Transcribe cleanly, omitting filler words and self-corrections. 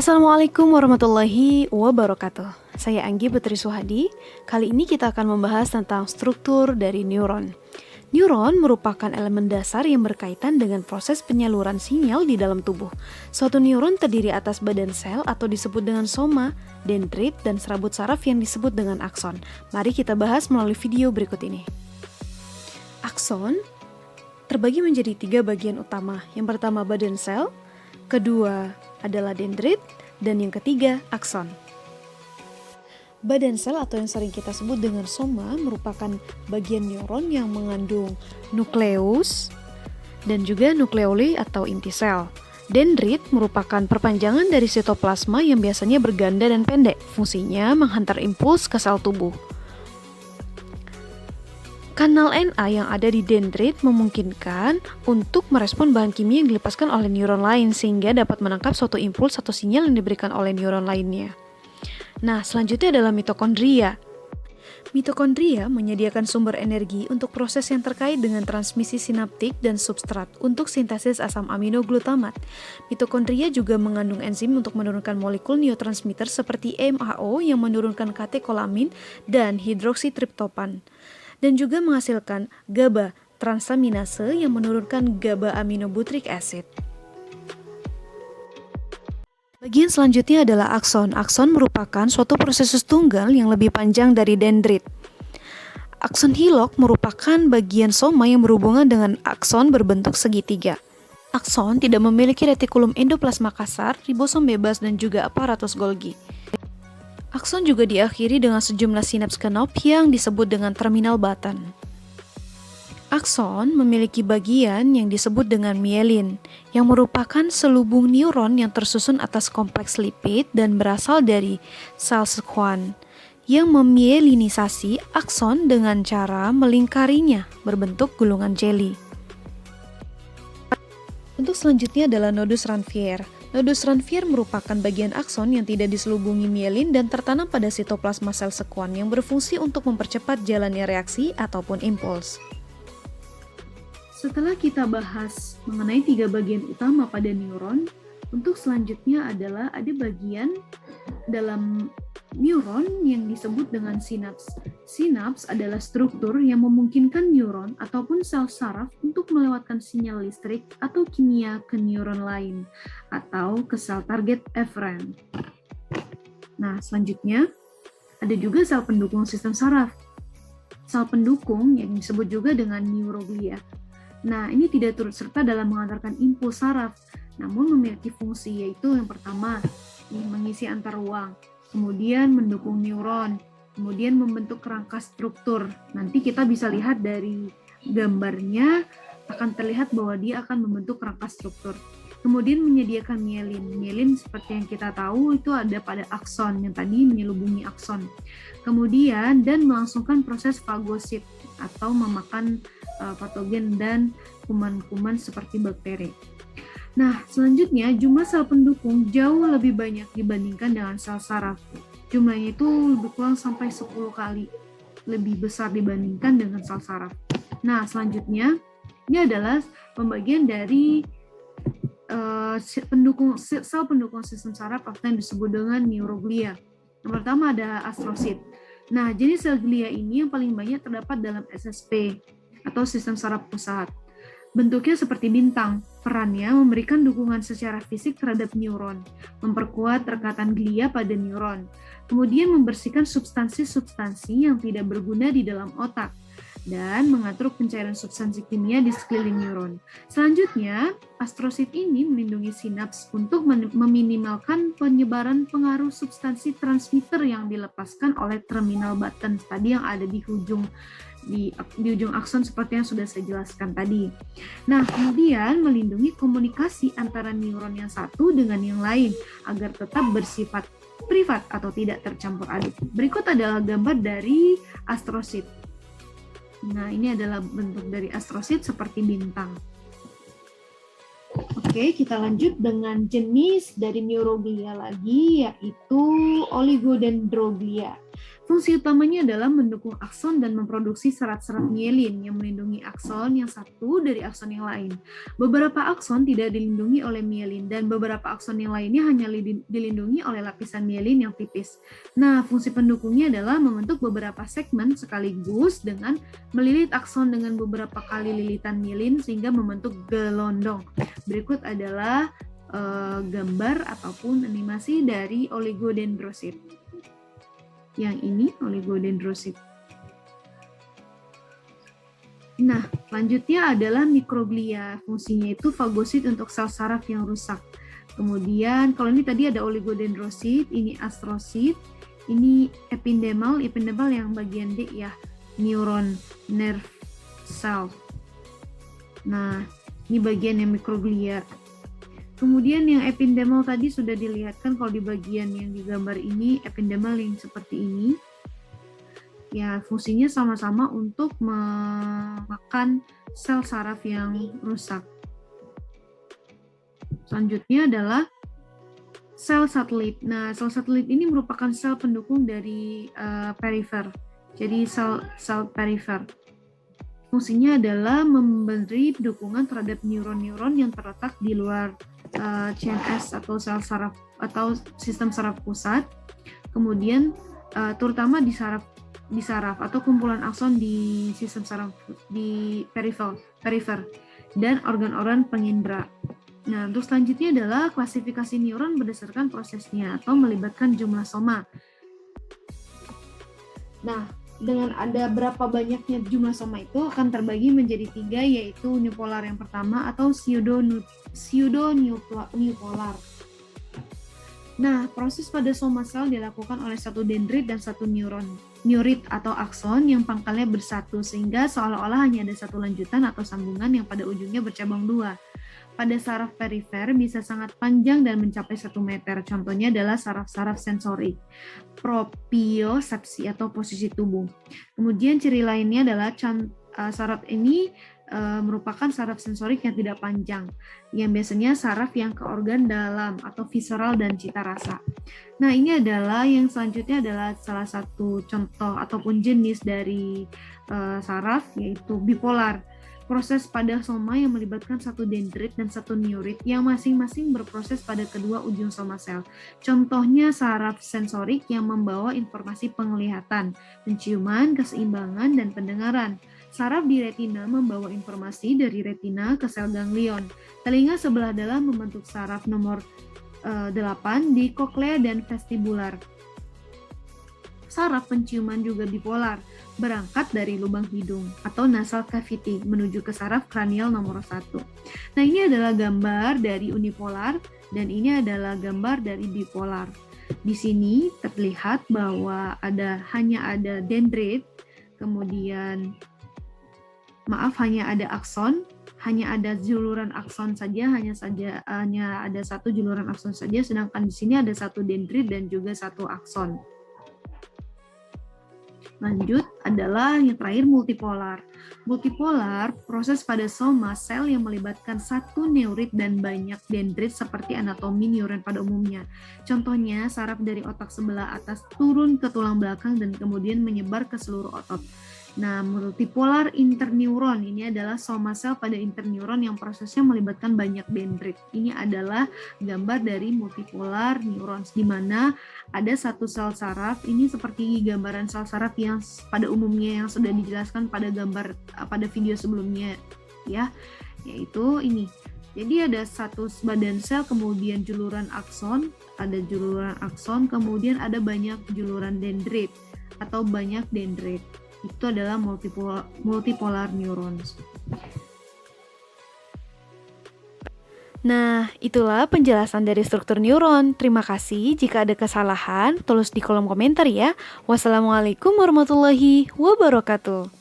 Assalamualaikum warahmatullahi wabarakatuh. Saya Anggi Putri Suhadi. Kali ini kita akan membahas tentang struktur dari neuron. Neuron merupakan elemen dasar yang berkaitan dengan proses penyaluran sinyal di dalam tubuh. Suatu neuron terdiri atas badan sel atau disebut dengan soma, dendrit, dan serabut saraf yang disebut dengan akson. Mari kita bahas melalui video berikut ini. Akson terbagi menjadi 3 bagian utama. Yang pertama badan sel, kedua adalah dendrit, dan yang ketiga akson. Badan sel atau yang sering kita sebut dengan soma merupakan bagian neuron yang mengandung nukleus dan juga nukleoli atau inti sel. Dendrit merupakan perpanjangan dari sitoplasma yang biasanya berganda dan pendek. Fungsinya menghantar impuls ke sel tubuh. Kanal Na yang ada di dendrit memungkinkan untuk merespon bahan kimia yang dilepaskan oleh neuron lain sehingga dapat menangkap suatu impuls atau sinyal yang diberikan oleh neuron lainnya. Nah, selanjutnya adalah mitokondria. Mitokondria menyediakan sumber energi untuk proses yang terkait dengan transmisi sinaptik dan substrat untuk sintesis asam amino glutamat. Mitokondria juga mengandung enzim untuk menurunkan molekul neurotransmitter seperti MAO yang menurunkan katekolamin dan hidroksitriptopan. Dan juga menghasilkan GABA transaminase yang menurunkan GABA aminobutyric acid. Bagian selanjutnya adalah akson. Akson merupakan suatu prosesus tunggal yang lebih panjang dari dendrit. Akson hilok merupakan bagian soma yang berhubungan dengan akson berbentuk segitiga. Akson tidak memiliki retikulum endoplasma kasar, ribosom bebas, dan juga aparatus Golgi. Akson juga diakhiri dengan sejumlah sinaps kenop yang disebut dengan terminal button. Akson memiliki bagian yang disebut dengan mielin, yang merupakan selubung neuron yang tersusun atas kompleks lipid dan berasal dari sel sekuan, yang memielinisasi akson dengan cara melingkarinya berbentuk gulungan jeli. Bentuk selanjutnya adalah nodus Ranvier. Nodus Ranvier merupakan bagian akson yang tidak diselubungi mielin dan tertanam pada sitoplasma sel sekuan yang berfungsi untuk mempercepat jalannya reaksi ataupun impuls. Setelah kita bahas mengenai 3 bagian utama pada neuron, untuk selanjutnya adalah ada bagian dalam neuron yang disebut dengan sinaps. Sinaps adalah struktur yang memungkinkan neuron ataupun sel saraf untuk melewatkan sinyal listrik atau kimia ke neuron lain atau ke sel target eferen. Nah, selanjutnya ada juga sel pendukung sistem saraf. Sel pendukung yang disebut juga dengan neuroglia. Nah, ini tidak turut serta dalam mengantarkan impuls saraf, namun memiliki fungsi yaitu yang pertama, mengisi antar ruang, kemudian mendukung neuron, kemudian membentuk kerangka struktur. Nanti kita bisa lihat dari gambarnya akan terlihat bahwa dia akan membentuk kerangka struktur. Kemudian menyediakan mielin. Mielin seperti yang kita tahu itu ada pada akson yang tadi menyelubungi akson. Kemudian dan melangsungkan proses fagosit atau memakan patogen dan kuman-kuman seperti bakteri. Nah, selanjutnya jumlah sel pendukung jauh lebih banyak dibandingkan dengan sel saraf. Jumlahnya itu lebih kurang sampai 10 kali lebih besar dibandingkan dengan sel saraf. Nah, selanjutnya ini adalah pembagian dari sel pendukung sistem saraf atau yang disebut dengan neuroglia. Yang pertama ada astrosit. Nah, jenis sel glia ini yang paling banyak terdapat dalam SSP atau sistem saraf pusat. Bentuknya seperti bintang. Perannya memberikan dukungan secara fisik terhadap neuron, memperkuat rekatan glia pada neuron, kemudian membersihkan substansi-substansi yang tidak berguna di dalam otak, dan mengatur pencairan substansi kimia di sekeliling neuron. Selanjutnya, astrosit ini melindungi sinaps untuk meminimalkan penyebaran pengaruh substansi transmitter yang dilepaskan oleh terminal button tadi yang ada di ujung akson seperti yang sudah saya jelaskan tadi. Nah, kemudian melindungi komunikasi antara neuron yang satu dengan yang lain agar tetap bersifat privat atau tidak tercampur aduk. Berikut adalah gambar dari astrosit. Nah, ini adalah bentuk dari astrosit seperti bintang. Oke, kita lanjut dengan jenis dari neuroglia lagi, yaitu oligodendroglia. Fungsi utamanya adalah mendukung akson dan memproduksi serat-serat mielin yang melindungi akson yang satu dari akson yang lain. Beberapa akson tidak dilindungi oleh mielin dan beberapa akson yang lainnya hanya dilindungi oleh lapisan mielin yang tipis. Nah, fungsi pendukungnya adalah membentuk beberapa segmen sekaligus dengan melilit akson dengan beberapa kali lilitan mielin sehingga membentuk gelondong. Berikut adalah gambar ataupun animasi dari oligodendrosit. Yang ini oligodendrosit. Nah, selanjutnya adalah mikroglia. Fungsinya itu fagosit untuk sel saraf yang rusak. Kemudian, kalau ini tadi ada oligodendrosit, ini astrosit, ini epidermal yang bagian D ya, neuron nerve cell. Nah, ini bagian yang mikroglia. Kemudian yang epidermal tadi sudah dilihatkan kalau di bagian yang digambar ini, epidermal yang seperti ini. Ya, fungsinya sama-sama untuk memakan sel saraf yang rusak. Selanjutnya adalah sel satelit. Nah, sel satelit ini merupakan sel pendukung dari perifer. Jadi sel perifer. Fungsinya adalah memberi dukungan terhadap neuron-neuron yang terletak di luar CNS atau sel saraf atau sistem saraf pusat, kemudian terutama di saraf atau kumpulan akson di sistem saraf di perifer dan organ-organ pengindra. Nah, untuk selanjutnya adalah klasifikasi neuron berdasarkan prosesnya atau melibatkan jumlah soma. Nah, dengan ada berapa banyaknya jumlah soma itu akan terbagi menjadi 3, yaitu unipolar yang pertama atau pseudo-unipolar. Nah, proses pada soma sel dilakukan oleh satu dendrit dan satu neurit atau akson yang pangkalnya bersatu, sehingga seolah-olah hanya ada satu lanjutan atau sambungan yang pada ujungnya bercabang 2. Pada saraf perifer bisa sangat panjang dan mencapai 1 meter. Contohnya adalah saraf-saraf sensorik, propriosepsi atau posisi tubuh. Kemudian ciri lainnya adalah saraf ini merupakan saraf sensorik yang tidak panjang, yang biasanya saraf yang ke organ dalam atau visceral dan cita rasa. Nah, ini adalah yang selanjutnya adalah salah satu contoh ataupun jenis dari saraf, yaitu bipolar. Proses pada soma yang melibatkan satu dendrit dan satu neurit yang masing-masing berproses pada kedua ujung soma sel. Contohnya saraf sensorik yang membawa informasi penglihatan, penciuman, keseimbangan, dan pendengaran. Saraf di retina membawa informasi dari retina ke sel ganglion. Telinga sebelah dalam membentuk saraf nomor 8 di koklea dan vestibular. Saraf penciuman juga bipolar, berangkat dari lubang hidung atau nasal cavity menuju ke saraf kranial nomor 1. Nah, ini adalah gambar dari unipolar dan ini adalah gambar dari bipolar. Di sini terlihat bahwa hanya ada dendrit, kemudian hanya ada akson, hanya ada juluran akson saja, hanya ada satu juluran akson saja, sedangkan di sini ada satu dendrit dan juga satu akson. Lanjut adalah yang terakhir multipolar. Multipolar, proses pada soma sel yang melibatkan satu neurit dan banyak dendrit seperti anatomi neuron pada umumnya. Contohnya, saraf dari otak sebelah atas turun ke tulang belakang dan kemudian menyebar ke seluruh otot. Nah, multipolar interneuron ini adalah soma sel pada interneuron yang prosesnya melibatkan banyak dendrit. Ini adalah gambar dari multipolar neurons, di mana ada satu sel saraf. Ini seperti gambaran sel saraf yang pada umumnya yang sudah dijelaskan pada video sebelumnya, ya, yaitu ini. Jadi ada satu badan sel, kemudian juluran akson, kemudian ada banyak juluran dendrit atau banyak dendrit. Itu adalah multipolar neurons. Nah, itulah penjelasan dari struktur neuron. Terima kasih. Jika ada kesalahan, tulis di kolom komentar ya. Wassalamualaikum warahmatullahi wabarakatuh.